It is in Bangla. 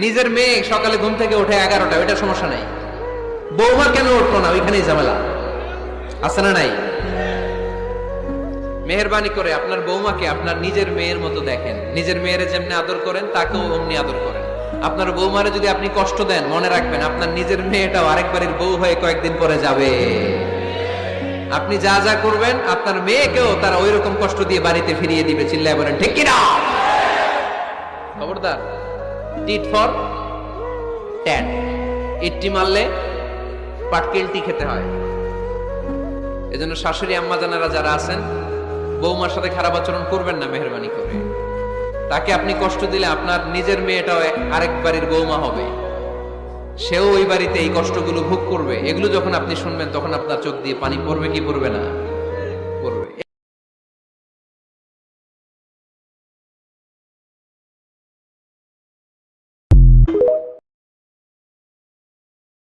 নিজের মেয়ে সকালে ঘুম থেকে ওঠে 11টা, ওইটা সমস্যা নাই। বৌমা কেন উঠলো না, ওইখানেই ঝামেলা আছে না নাই? মেহেরবানি করে আপনার বৌমাকে আপনার নিজের মেয়ের মতো দেখেন। নিজের মেয়ের যেমনি আদর করেন তাকেও অমনি আদর করেন। আপনার বৌমারে যদি আপনি কষ্ট দেন, মনে রাখবেন আপনার নিজের মেয়েটাও আরেকবারের বউ হয়ে কয়েকদিন পরে যাবে। আপনি যা যা করবেন আপনার মেয়েকেও তারা ওই রকম কষ্ট দিয়ে বাড়িতে ফিরিয়ে দিবে। চিল্লায় বলেন ঠিক কিনা? খবরদার, টিট ফর ট্যাট। ইট্টি মারলে পাটকেলটি খেতে হয়। এজন্য শাশুড়ি আম্মা জানারা যারা আছেন, বৌমার সাথে খারাপ আচরণ করবেন না মেহেরবানি করে। তাকে আপনি কষ্ট দিলে আপনার নিজের মেয়েটাও আরেক বাড়ির বৌমা হবে, সেও ওই বাড়িতে এই কষ্টগুলো ভোগ করবে। এগুলো যখন আপনি শুনবেন তখন আপনার চোখ দিয়ে পানি পড়বে কি পড়বে না?